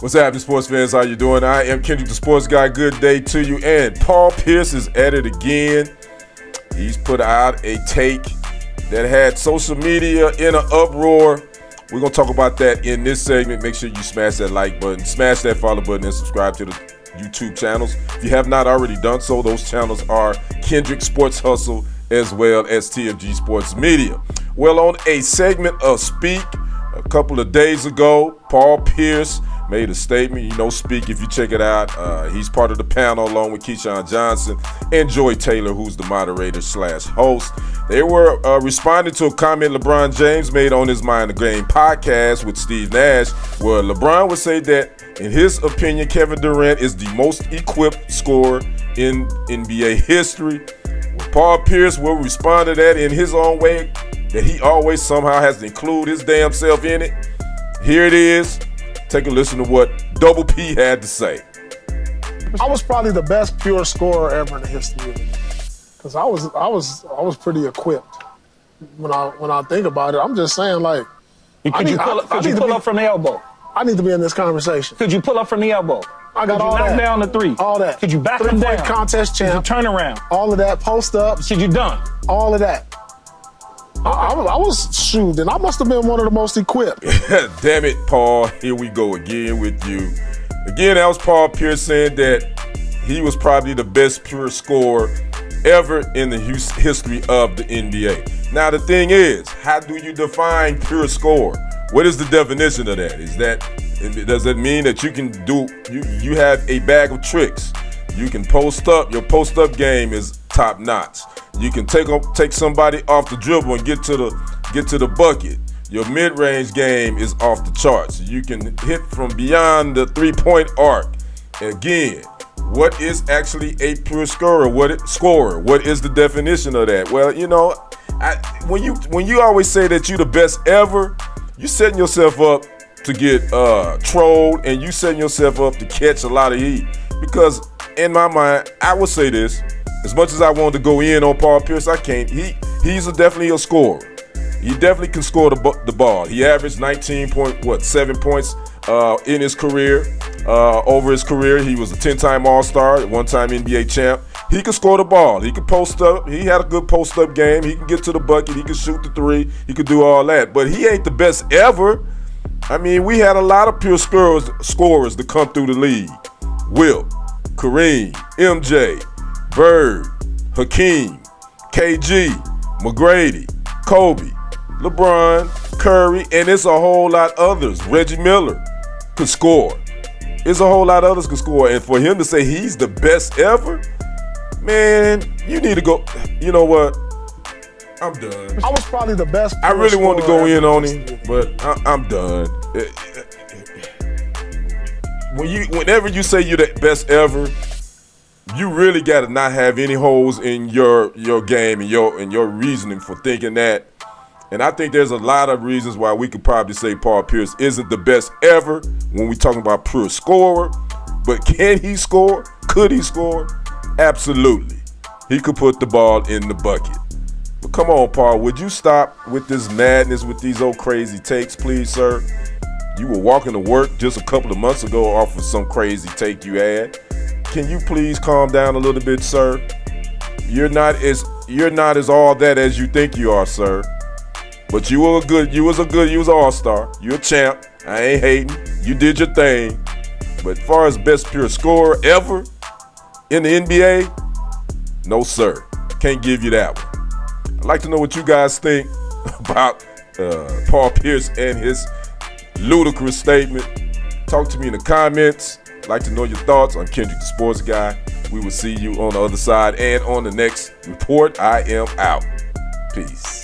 What's happening, sports fans? How you doing? I am Kendrick, the sports guy. Good day to you. And Paul Pierce is at it again. He's put out a take that had social media in an uproar. We're going to talk about that in this segment. Make sure you smash that like button, smash that follow button, and subscribe to the YouTube channels. If you have not already done so, those channels are Kendrick Sports Hustle as well as TFG Sports Media. Well, on a segment of Speak a couple of days ago, Paul Pierce made a statement. You know, Speak, if you check it out, he's part of the panel along with Keyshawn Johnson and Joy Taylor, who's the moderator/host. They were responding to a comment LeBron James made on his Mind the Game podcast with Steve Nash, where LeBron would say that, in his opinion, Kevin Durant is the most equipped scorer in NBA history. Well, Paul Pierce will respond to that in his own way, that he always somehow has to include his damn self in it. Here it is. Take a listen to what Double P had to say. I was probably the best pure scorer ever in the history of the game, because I was pretty equipped. When I think about it, I'm just saying, like, Could you pull up from the elbow? I need to be in this conversation. Could you pull up from the elbow? I got all that. Could you knock down the three? All that. Could you back him down? Contest champ. Could you turn around? All of that. Post up. Could you dunk? All of that. I was shoot, and I must have been one of the most equipped. Damn it, Paul. Here we go again with you. Again, that was Paul Pierce saying that he was probably the best pure scorer ever in the history of the NBA. Now, the thing is, how do you define pure scorer? What is the definition of that? Does that mean that you can you have a bag of tricks? You can post up. Your post-up game is top notch. You can take somebody off the dribble and get to the bucket. Your mid-range game is off the charts. You can hit from beyond the three-point arc. Again, what is actually a pure scorer? What is the definition of that? Well, you know, when you always say that you're the best ever, you're setting yourself up to get trolled, and you setting yourself up to catch a lot of heat. Because in my mind, I would say this: as much as I wanted to go in on Paul Pierce, I can't. He's definitely a scorer. He definitely can score the ball. He averaged 7 points in his career. Over his career, he was a 10-time All-Star, one-time NBA champ. He could score the ball. He could post up. He had a good post-up game. He can get to the bucket. He can shoot the three. He could do all that. But he ain't the best ever. I mean, we had a lot of pure scorers to come through the league. Wilt, Kareem, MJ, Bird, Hakeem, KG, McGrady, Kobe, LeBron, Curry, and it's a whole lot others. Reggie Miller could score. It's a whole lot of others could score. And for him to say he's the best ever, man, you need to go. You know what? I'm done. I was probably the best. I really wanted to go in on him, but I'm done. Whenever you say you're the best ever, you really got to not have any holes in your game and your reasoning for thinking that. And I think there's a lot of reasons why we could probably say Paul Pierce isn't the best ever when we're talking about pure scorer. But can he score? Could he score? Absolutely. He could put the ball in the bucket. But come on, Paul, would you stop with this madness, with these old crazy takes, please, sir? You were walking to work just a couple of months ago off of some crazy take you had. Can you please calm down a little bit, sir? You're not as all that as you think you are, sir. But you was an all-star. You're a champ. I ain't hating. You did your thing. But as far as best pure scorer ever in the NBA, no, sir. Can't give you that one. I'd like to know what you guys think about Paul Pierce and his ludicrous statement. Talk to me in the comments. I'd like to know your thoughts on Kendrick the Sports Guy. We will see you on the other side and on the next report. I am out. Peace.